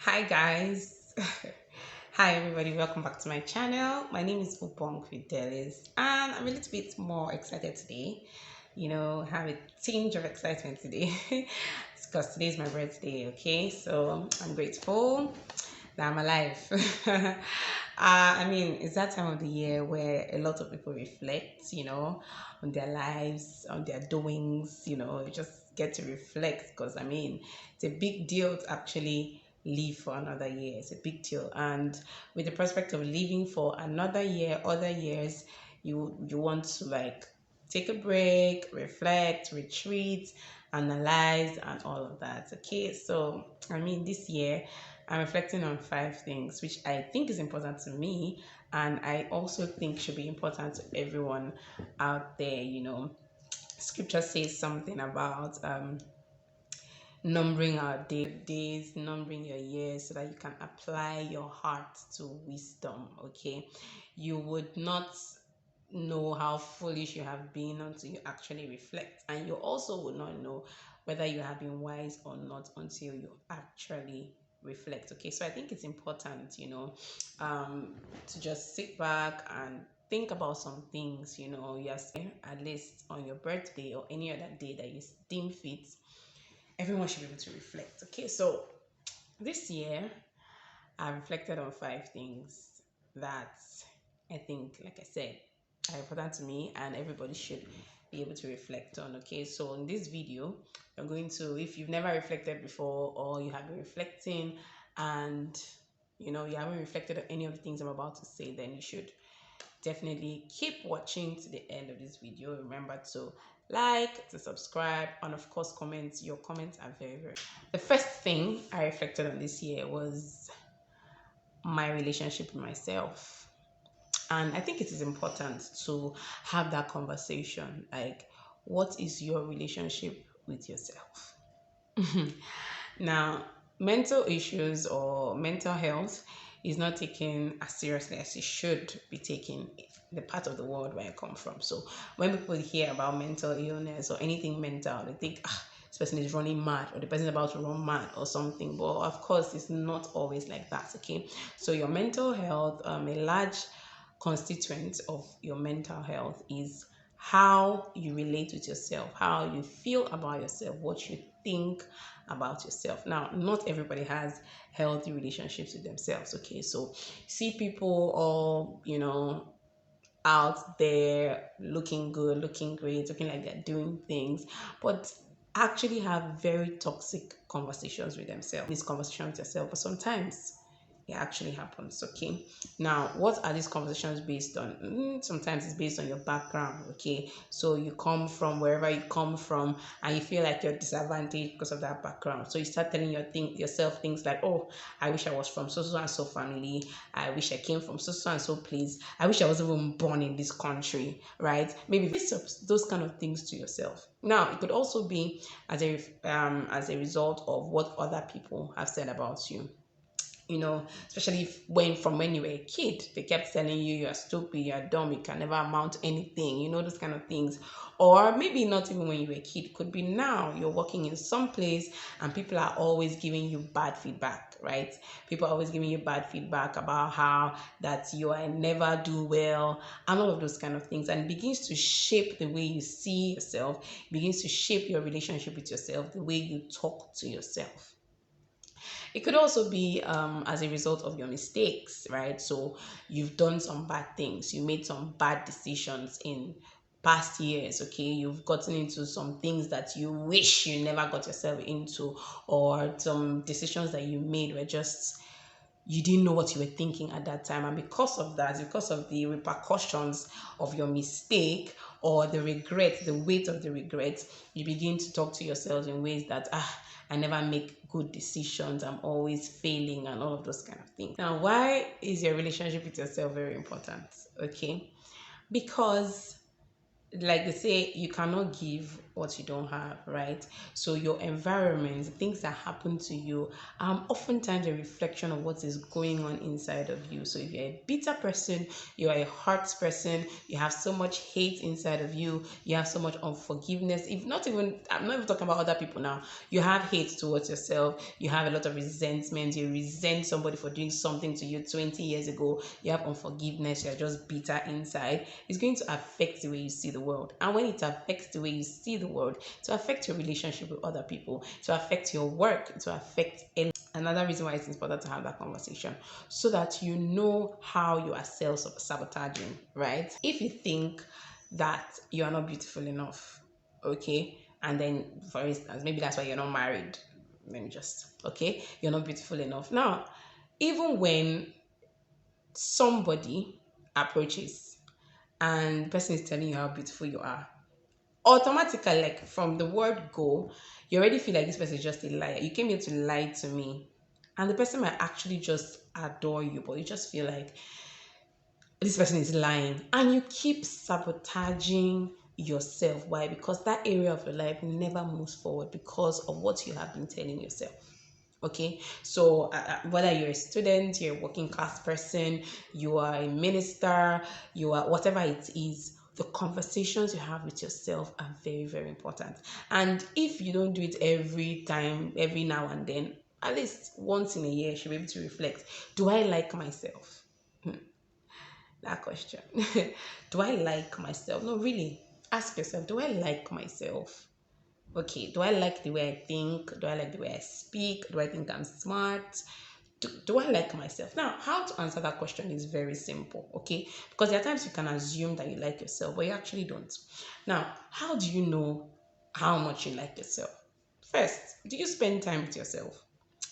Hi guys. Hi everybody, welcome back to my channel. My name is Upong Fidelis and I'm a little bit more excited today. Have a tinge of excitement today. It's because today is my birthday, okay? So I'm grateful that I'm alive. It's that time of the year where a lot of people reflect, on their lives, on their doings, you just get to reflect because it's a big deal to actually live for another year. It's a big deal. And with the prospect of living for another year, other years, you want to like take a break, reflect, retreat, analyze, and all of that. Okay, so this year I'm reflecting on five things which I think is important to me, and I also think should be important to everyone out there. Scripture says something about numbering our days, numbering your years, so that you can apply your heart to wisdom. Okay, you would not know how foolish you have been until you actually reflect, and you also would not know whether you have been wise or not until you actually reflect. Okay, so I think it's important, to just sit back and think about some things. You are saying at least on your birthday or any other day that you deem fit, everyone should be able to reflect. Okay, so this year I reflected on five things that I think, like I said, are important to me and everybody should be able to reflect on. Okay, so in this video, you're going to, if you've never reflected before or you have been reflecting and you haven't reflected on any of the things I'm about to say, then you should definitely keep watching to the end of this video. Remember to like, to subscribe, and of course comment. Your comments are very. The first thing I reflected on this year was my relationship with myself, and I think it is important to have that conversation. Like, what is your relationship with yourself? Now, mental issues or mental health is not taken as seriously as it should be taken in the part of the world where I come from. So when people hear about mental illness or anything mental, they think, this person is running mad or the person is about to run mad or something. But of course, it's not always like that. Okay. So your mental health, a large constituent of your mental health is how you relate with yourself, how you feel about yourself, what you think about yourself. Now, not everybody has healthy relationships with themselves. Okay, so see people all, out there looking good, looking great, looking like they're doing things, but actually have very toxic conversations with themselves. This conversation with yourself, but sometimes it actually happens. Okay, now what are these conversations based on? Sometimes it's based on your background. Okay, so you come from wherever you come from and you feel like you're disadvantaged because of that background, so you start telling yourself things like, oh, I wish I was from so and so family, I wish I came from so and so place, I wish I was even born in this country, right? Maybe those kind of things to yourself. Now it could also be as a result of what other people have said about you, especially if, when you were a kid, they kept telling you you're stupid, you're dumb, you can never amount to anything, those kind of things. Or maybe not even when you were a kid, it could be now you're working in some place and people are always giving you bad feedback, right? People are always giving you bad feedback about how that you are never do well and all of those kind of things, and it begins to shape the way you see yourself, it begins to shape your relationship with yourself, the way you talk to yourself. It could also be as a result of your mistakes, right? So you've done some bad things, you made some bad decisions in past years. Okay, you've gotten into some things that you wish you never got yourself into, or some decisions that you made were just, you didn't know what you were thinking at that time, and because of that, because of the repercussions of your mistake or the regret, the weight of the regret, you begin to talk to yourself in ways that, I never make good decisions, I'm always failing, and all of those kind of things. Now, why is your relationship with yourself very important? Okay, because like they say, you cannot give what you don't have, right? So your environment, the things that happen to you, oftentimes a reflection of what is going on inside of you. So if you're a bitter person, you're a hurt person, you have so much hate inside of you, you have so much unforgiveness. If not even, I'm not even talking about other people now. You have hate towards yourself, you have a lot of resentment, you resent somebody for doing something to you 20 years ago, you have unforgiveness, you're just bitter inside. It's going to affect the way you see the world. And when it affects the way you see the world, to affect your relationship with other people, to affect your work, to affect another reason why it's important to have that conversation, so that you know how you are self-sabotaging, right? If you think that you are not beautiful enough, okay, and then for instance, maybe that's why you're not married. Let me just, okay, you're not beautiful enough. Now, even when somebody approaches and the person is telling you how beautiful you are, automatically, like from the word go, you already feel like this person is just a liar. You came here to lie to me. And the person might actually just adore you, but you just feel like this person is lying. And you keep sabotaging yourself. Why? Because that area of your life never moves forward because of what you have been telling yourself. Okay, so whether you're a student, you're a working class person, you are a minister, you are whatever it is, the conversations you have with yourself are very, very important. And if you don't do it every time, every now and then, at least once in a year, you should be able to reflect. Do I like myself? That question. Do I like myself? No, really. Ask yourself, do I like myself? Okay, do I like the way I think? Do I like the way I speak? Do I think I'm smart? Do I like myself? Now, how to answer that question is very simple, okay? Because there are times you can assume that you like yourself, but you actually don't. Now, how do you know how much you like yourself? First, do you spend time with yourself?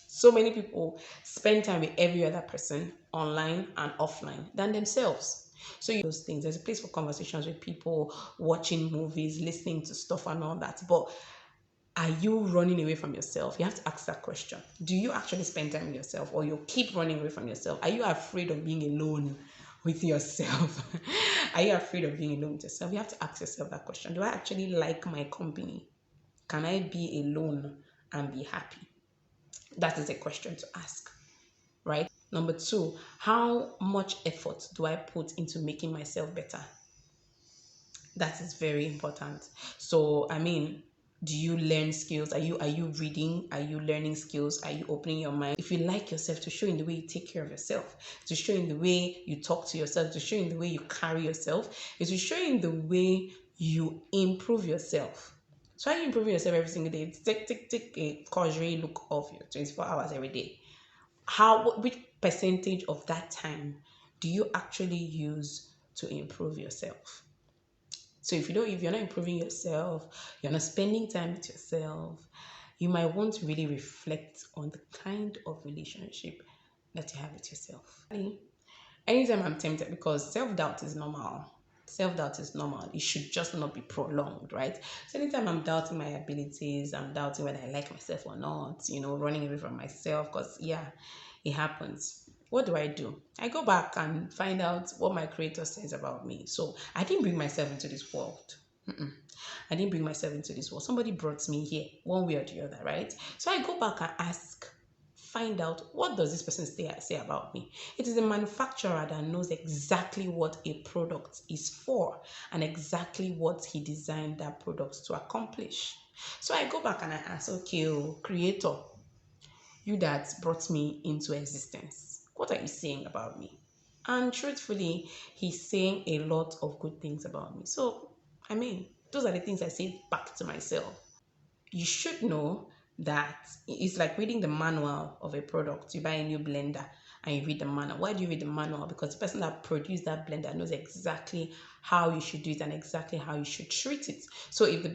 So many people spend time with every other person online and offline than themselves. So you those things. There's a place for conversations with people, watching movies, listening to stuff and all that. But are you running away from yourself? You have to ask that question. Do you actually spend time with yourself, or you keep running away from yourself? Are you afraid of being alone with yourself? Are you afraid of being alone with yourself? You have to ask yourself that question. Do I actually like my company? Can I be alone and be happy? That is a question to ask, right? Number two, how much effort do I put into making myself better? That is very important. So, I mean, do you learn skills? Are you reading? Are you learning skills? Are you opening your mind? If you like yourself, to show in the way you take care of yourself, to show in the way you talk to yourself, to show in the way you carry yourself, is to show in the way you improve yourself. So how you improving yourself every single day? Take a casual look of your 24 hours every day. Which percentage of that time do you actually use to improve yourself? So if you're not improving yourself, you're not spending time with yourself, you might want to really reflect on the kind of relationship that you have with yourself. Anytime I'm tempted, because self-doubt is normal. Self-doubt is normal. It should just not be prolonged, right? So anytime I'm doubting my abilities, I'm doubting whether I like myself or not, running away from myself, because yeah, it happens. What do? I go back and find out what my creator says about me. So I didn't bring myself into this world. I didn't bring myself into this world. Somebody brought me here, one way or the other, right? So I go back and find out, what does this person say about me. It is the manufacturer that knows exactly what a product is for and exactly what he designed that product to accomplish. So I go back and I ask, okay, creator, you that brought me into existence, what are you saying about me? And truthfully, he's saying a lot of good things about me. So, I mean, those are the things I say back to myself. You should know that it's like reading the manual of a product. You buy a new blender and you read the manual. Why do you read the manual? Because the person that produced that blender knows exactly how you should do it and exactly how you should treat it. So if the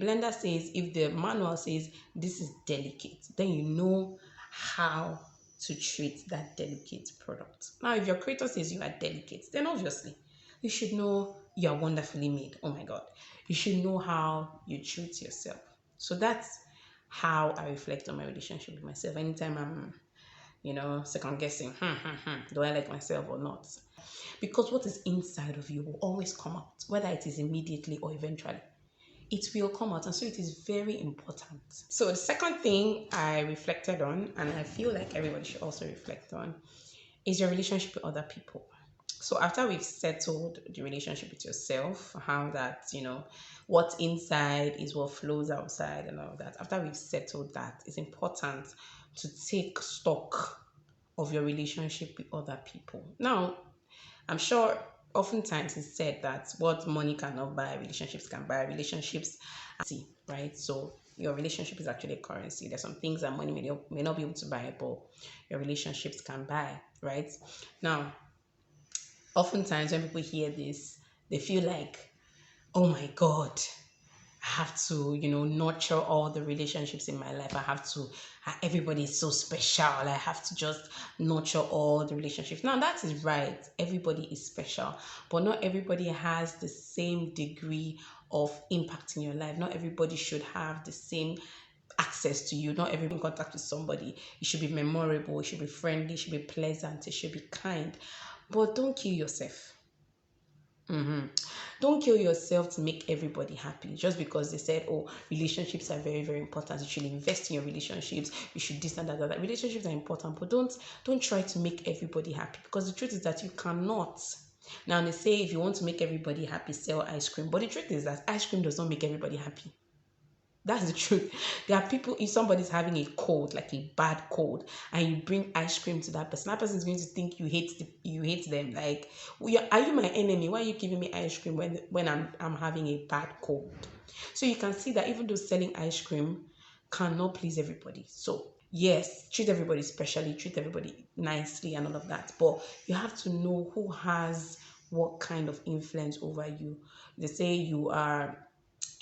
manual says this is delicate, then you know how to treat that delicate product. Now, if your creator says you are delicate, then obviously you should know you are wonderfully made. Oh my God. You should know how you treat yourself. So that's how I reflect on my relationship with myself. Anytime I'm, second guessing, do I like myself or not? Because what is inside of you will always come out, whether it is immediately or eventually. it will come out. And so it is very important. So the second thing I reflected on, and I feel like everybody should also reflect on, is your relationship with other people. So after we've settled the relationship with yourself, how that, what's inside is what flows outside and all of that. After we've settled that, it's important to take stock of your relationship with other people. Now, I'm sure oftentimes it's said that what money cannot buy, relationships can buy. Relationships, see, right? So your relationship is actually a currency. There's some things that money may not be able to buy, but your relationships can buy, right? Now, oftentimes when people hear this, they feel like, oh my God, I have to, nurture all the relationships in my life. I have to, everybody is so special. I have to just nurture all the relationships. Now, that is right. Everybody is special, but not everybody has the same degree of impact in your life. Not everybody should have the same access to you. Not everybody in contact with somebody. It should be memorable. It should be friendly. It should be pleasant. It should be kind. But don't kill yourself. Don't kill yourself to make everybody happy just because they said, oh, relationships are very, very important. You should invest in your relationships. You should this and that. Relationships are important, but don't try to make everybody happy, because the truth is that you cannot. Now they say if you want to make everybody happy, sell ice cream. But the truth is that ice cream does not make everybody happy. That's the truth. There are people, if somebody's having a cold, like a bad cold, and you bring ice cream to that person is going to think you hate them. Like, are you my enemy? Why are you giving me ice cream when I'm having a bad cold? So you can see that even though selling ice cream cannot please everybody. So yes, treat everybody specially, treat everybody nicely and all of that. But you have to know who has what kind of influence over you. They say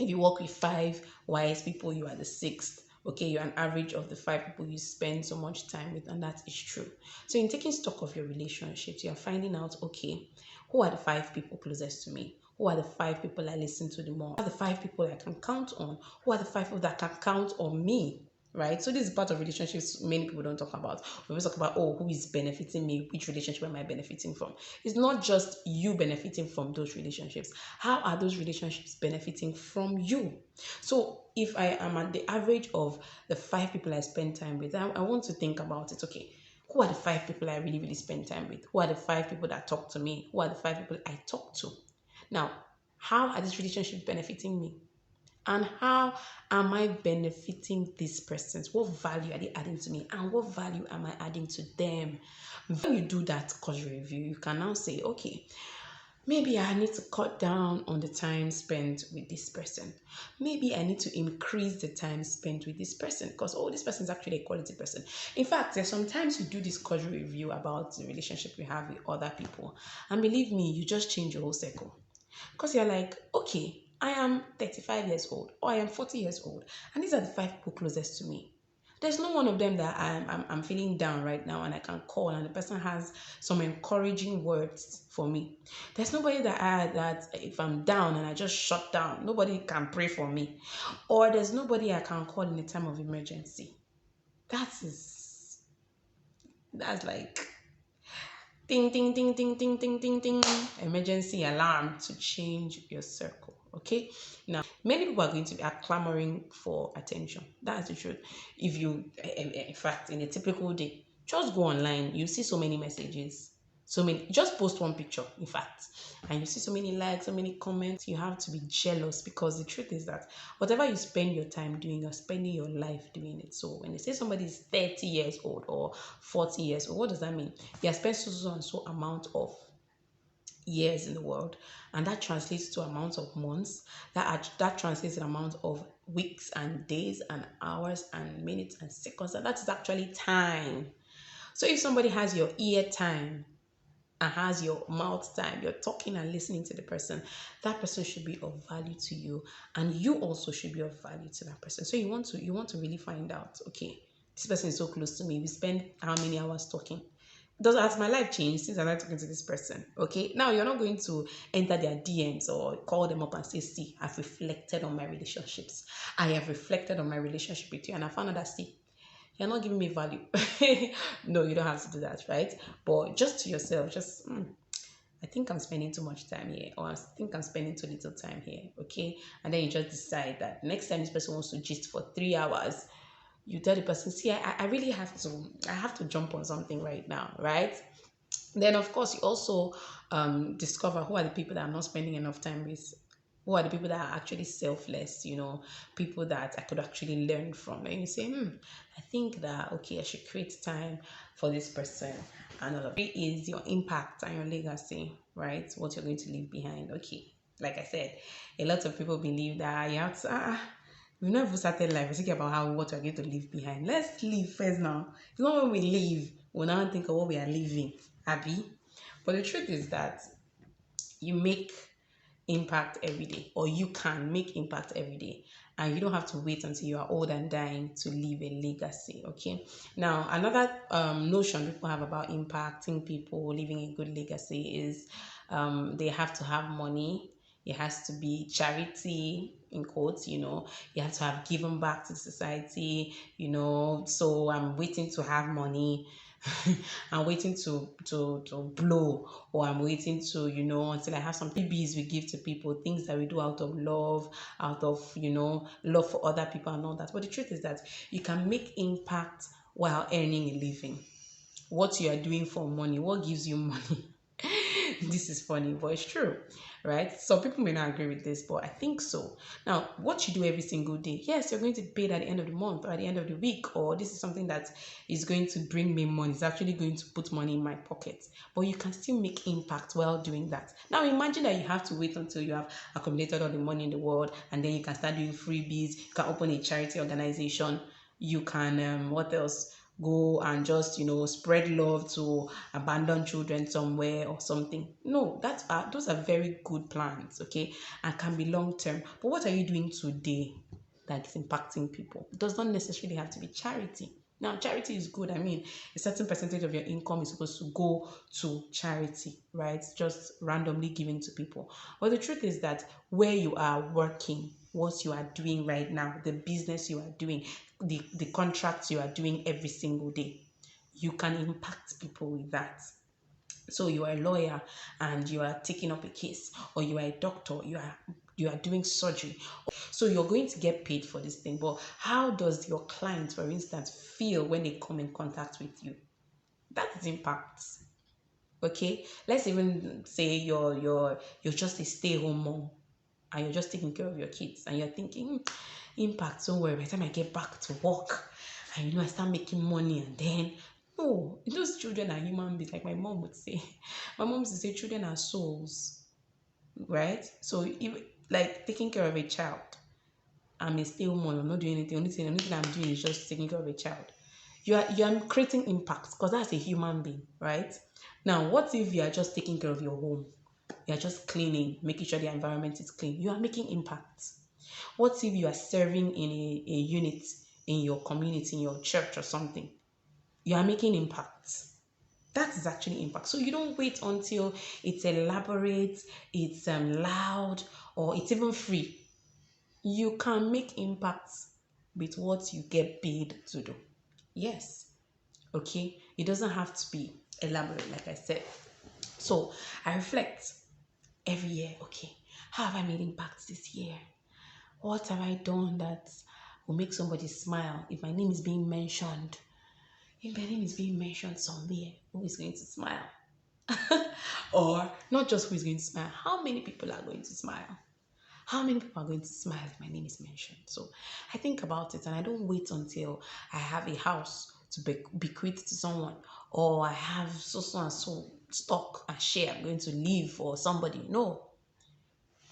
if you work with 5 wise people, you are the 6th. Okay, you're an average of the 5 people you spend so much time with, and that is true. So in taking stock of your relationships, you're finding out, okay, who are the 5 people closest to me? Who are the 5 people I listen to the more? Who are the 5 people I can count on? Who are the 5 people that can count on me? Right? So this is part of relationships many people don't talk about. We always talk about, oh, who is benefiting me? Which relationship am I benefiting from? It's not just you benefiting from those relationships. How are those relationships benefiting from you? So if I am at the average of the 5 people I spend time with, I want to think about it. Okay, who are the 5 people I really, really spend time with? Who are the 5 people that talk to me? Who are the 5 people I talk to? Now, how are these relationships benefiting me? And how am I benefiting these persons? What value are they adding to me? And what value am I adding to them? When you do that causal review, you can now say, okay, maybe I need to cut down on the time spent with this person. Maybe I need to increase the time spent with this person, because, oh, this person is actually a quality person. In fact, there's sometimes you do this causal review about the relationship you have with other people. And believe me, you just change your whole circle. Because you're like, okay, I am 35 years old or I am 40 years old, and these are the 5 people closest to me. There's no one of them that I'm feeling down right now and I can call and the person has some encouraging words for me. There's nobody that if I'm down and I just shut down, nobody can pray for me. Or there's nobody I can call in a time of emergency. That's like ding, ding, ding, ding, ding, ding, ding, ding, emergency alarm to change your circle. Okay, now many people are going to be clamoring for attention. That's the truth. If you, in fact, in a typical day, just go online, you see so many messages, so many, just post one picture, in fact, and you see so many likes, so many comments. You have to be jealous, because the truth is that whatever you spend your time doing, you're spending your life doing it. So when they say somebody is 30 years old or 40 years old, what does that mean? They have spent so and so amount of years in the world, and that translates to amounts of months, that translates to amount of weeks and days and hours and minutes and seconds, and that is actually time. So if somebody has your ear time and has your mouth time, you're talking and listening to the person, that person should be of value to you, and you also should be of value to that person. So you want to really find out, okay, this person is so close to me, we spend how many hours talking? Has my life changed since I started talking to this person? Okay, now you're not going to enter their DMs or call them up and say, see, I've reflected on my relationships. I have reflected on my relationship with you, and I found out that, see, you're not giving me value. No, you don't have to do that, right? But just to yourself, just I think I'm spending too much time here, or I think I'm spending too little time here. Okay. And then you just decide that next time this person wants to gist for 3 hours, you tell the person, see, I really have to jump on something right now, right? Then, of course, you also discover who are the people that I'm not spending enough time with. Who are the people that are actually selfless, people that I could actually learn from. And you say, I think that, okay, I should create time for this person. And all of it is your impact and your legacy, right? What you're going to leave behind. Okay. Like I said, a lot of people believe that you have to, we've not even started life. We're thinking about what we're going to leave behind. Let's leave first now. It's not when we leave, we'll now think of what we are leaving. Abby. But the truth is that you make impact every day, or you can make impact every day, and you don't have to wait until you are old and dying to leave a legacy. Okay. Now, another notion people have about impacting people, leaving a good legacy is they have to have money. It has to be charity in quotes, you have to have given back to society, so I'm waiting to have money. I'm waiting to blow, or I'm waiting to, until I have some freebies we give to people, things that we do out of love, out of, love for other people and all that. But the truth is that you can make impact while earning a living. What you are doing for money, what gives you money? This is funny, but it's true, right? Some people may not agree with this, but I think so. Now, what you do every single day, yes, you're going to pay it at the end of the month or at the end of the week, or this is something that is going to bring me money. It's actually going to put money in my pocket, but you can still make impact while doing that. Now, imagine that you have to wait until you have accumulated all the money in the world, and then you can start doing freebies. You can open a charity organization. You can, what else? Go and just spread love to abandoned children somewhere or something. No, those are very good plans, okay, and can be long term. But what are you doing today that is impacting people? It does not necessarily have to be charity. Now, charity is good. I mean, a certain percentage of your income is supposed to go to charity, right? Just randomly given to people. But the truth is that where you are working, what you are doing right now, the business you are doing, the contracts you are doing every single day, you can impact people with that. So you are a lawyer and you are taking up a case, or you are a doctor, you are doing surgery. So you're going to get paid for this thing. But how does your client, for instance, feel when they come in contact with you? That is impact. Okay, let's even say you're just a stay-home mom, and you're just taking care of your kids, and you're thinking, impact, don't worry, by the time I get back to work and I start making money, and then no, those children are human beings, like my mom would say. My mom used to say children are souls, right? So if, like, taking care of a child, I'm a stay-home mom, I'm not doing anything. Only thing I'm doing is just taking care of a child. You are creating impact, because that's a human being, right? Now, what if you are just taking care of your home? You are just cleaning, making sure the environment is clean. You are making impact. What if you are serving in a unit in your community, in your church or something? You are making impact. That is actually impact. So you don't wait until it's elaborate, it's loud, or it's even free. You can make impact with what you get paid to do. Yes. Okay. It doesn't have to be elaborate, like I said. So I reflect every year. Okay, how have I made impact this year? What have I done that will make somebody smile? If my name is being mentioned, if my name is being mentioned somewhere, who is going to smile? Or not just who is going to smile, how many people are going to smile? How many people are going to smile if my name is mentioned? So I think about it, and I don't wait until I have a house to bequeath to someone, or I have so and so stock and share I'm going to leave for somebody. No,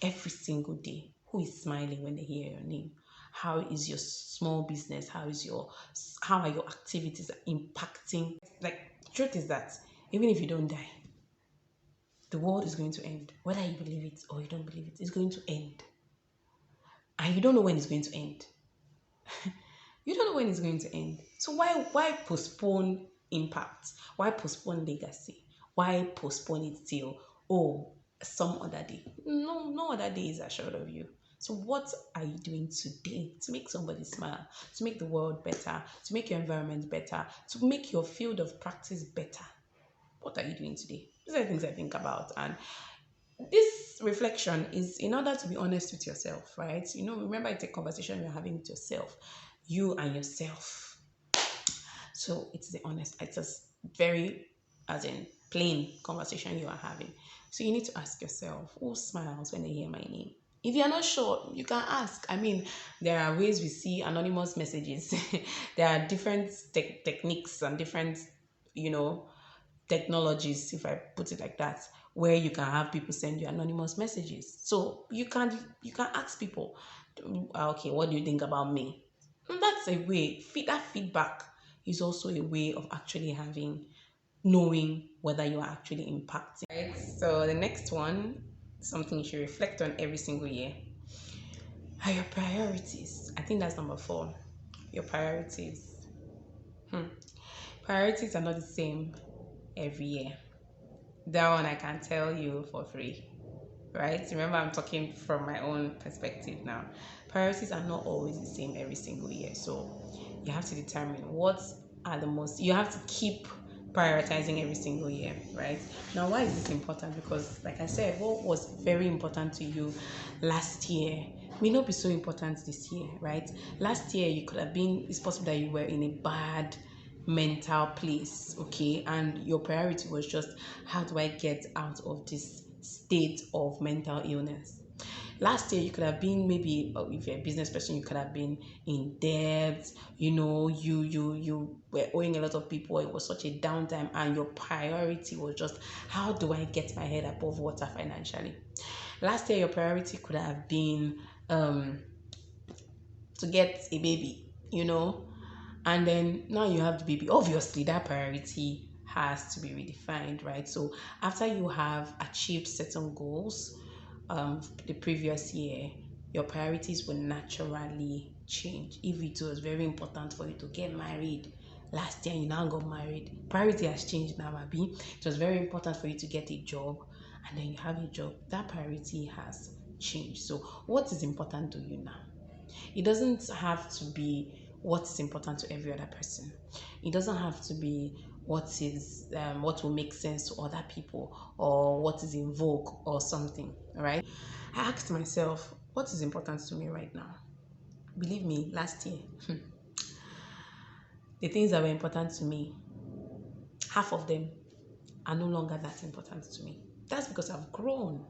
every single day, who is smiling when they hear your name? How is your small business, how are your activities impacting? Like, truth is that even if you don't die, the world is going to end. Whether you believe it or you don't believe it, it's going to end, and you don't know when it's going to end. You don't know when it's going to end. So why postpone impact? Why postpone legacy? Why postpone it till, some other day? No other day is assured of you. So what are you doing today to make somebody smile, to make the world better, to make your environment better, to make your field of practice better? What are you doing today? These are the things I think about. And this reflection is in order to be honest with yourself, right? Remember, it's a conversation you're having with yourself, you and yourself. So it's a very, as in plain conversation you are having. So you need to ask yourself, who smiles when they hear my name? If you're not sure, you can ask. I mean, there are ways we see anonymous messages. There are different techniques and different, you know, technologies, if I put it like that, where you can have people send you anonymous messages. So you can ask people, okay, what do you think about me? And that's a way. That feedback is also a way of actually knowing whether you are actually impacting. Right. So the next one, something you should reflect on every single year, are your priorities. I think that's number 4. Your priorities. Priorities are not the same every year. That one I can tell you for free, right? Remember, I'm talking from my own perspective now. Priorities are not always the same every single year. So you have to determine what are the most, you have to keep prioritizing every single year, right? Now, why is this important? Because, like I said, what was very important to you last year may not be so important this year, right? Last year, it's possible that you were in a bad mental place, okay, and your priority was just, how do I get out of this state of mental illness? Last year you could have been, maybe if you're a business person, you could have been in debt, you were owing a lot of people, it was such a downtime, and your priority was just, how do I get my head above water financially? Last year your priority could have been to get a baby, and then now you have the baby. Obviously that priority has to be redefined, right? So after you have achieved certain goals the previous year, your priorities will naturally change. If it was very important for you to get married last year, you now got married, priority has changed now, Abby. It was very important for you to get a job, and then you have a job, that priority has changed. So what is important to you now? It doesn't have to be what is important to every other person. It doesn't have to be what will make sense to other people, or what is in vogue or something, right? I asked myself, what is important to me right now? Believe me, last year, the things that were important to me, half of them are no longer that important to me. That's because I've grown,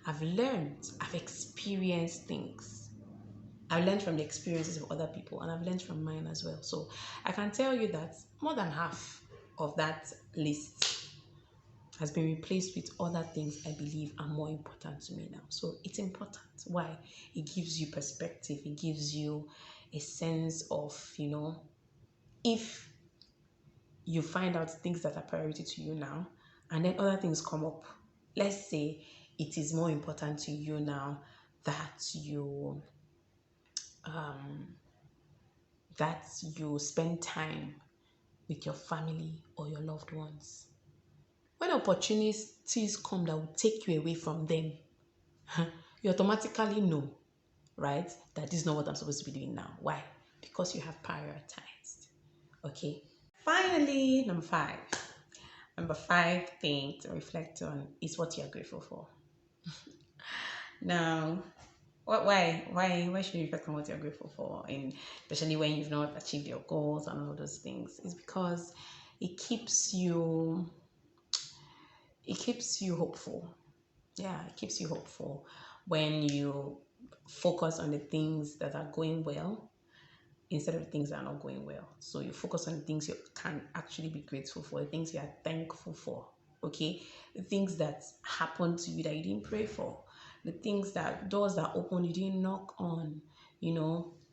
I've learned, I've experienced things. I've learned from the experiences of other people, and I've learned from mine as well. So I can tell you that more than half of that list has been replaced with other things I believe are more important to me now. So it's important. Why? It gives you perspective. It gives you a sense of, if you find out things that are priority to you now, and then other things come up. Let's say it is more important to you now that you spend time with your family or your loved ones. When opportunities come that will take you away from them, you automatically know, right, that this is not what I'm supposed to be doing now. Why? Because you have prioritized. Okay. Finally, number 5. Number 5 thing to reflect on is what you're grateful for. Now, why should you reflect on what you're grateful for, and especially when you've not achieved your goals and all those things? Is because it keeps you hopeful. Yeah, it keeps you hopeful when you focus on the things that are going well instead of the things that are not going well. So you focus on the things you can actually be grateful for, the things you are thankful for, okay? The things that happened to you that you didn't pray for, the doors that opened you didn't knock on,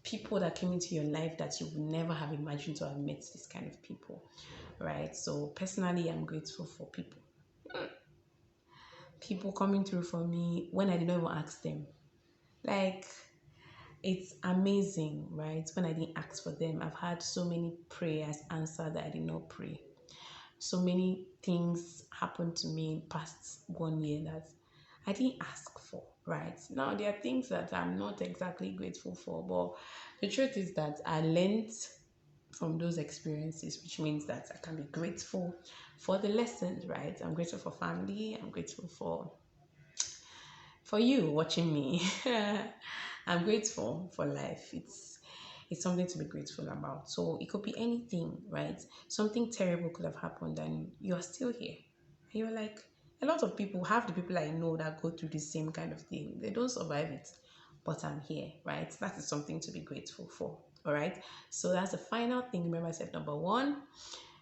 people that came into your life that you would never have imagined to have met this kind of people, right? So personally, I'm grateful for people coming through for me when I did not even ask them. Like, it's amazing, right? When I didn't ask for them, I've had so many prayers answered that I did not pray. So many things happened to me in past 1 year that I didn't ask for, right? Now, there are things that I'm not exactly grateful for, but the truth is that I learned from those experiences, which means that I can be grateful for the lessons, right? I'm grateful for family. I'm grateful for you watching me. I'm grateful for life. It's something to be grateful about. So it could be anything, right? Something terrible could have happened and you're still here. And you're like, a lot of people, half the people I know that go through the same kind of thing, they don't survive it. But I'm here, right? That is something to be grateful for. All right. So that's the final thing. Remember, step number one,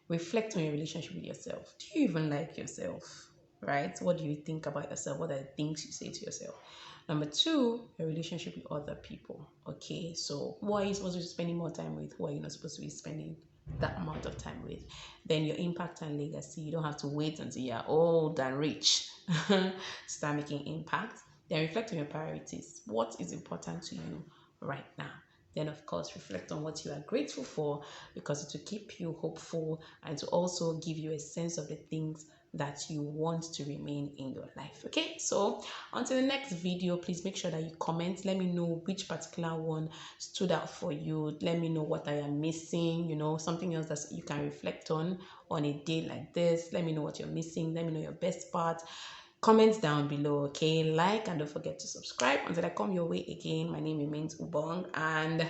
reflect on your relationship with yourself. Do you even like yourself? Right? What do you think about yourself? What are the things you say to yourself? Number two, your relationship with other people. Okay, so who are you supposed to be spending more time with? Who are you not supposed to be spending that amount of time with? Then your impact and legacy. You don't have to wait until you're old and rich to start making impact. Then reflect on your priorities. What is important to you right now? Then, of course, reflect on what you are grateful for because it will keep you hopeful and to also give you a sense of the things that you want to remain in your life. Okay, so until the next video, please make sure that you comment. Let me know which particular one stood out for you. Let me know what I am missing, something else that you can reflect on a day like this. Let me know what you're missing. Let me know your best part. Comments down below, okay? Like and don't forget to subscribe. Until I come your way again, my name remains Ubong and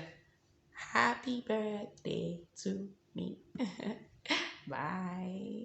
happy birthday to me. Bye.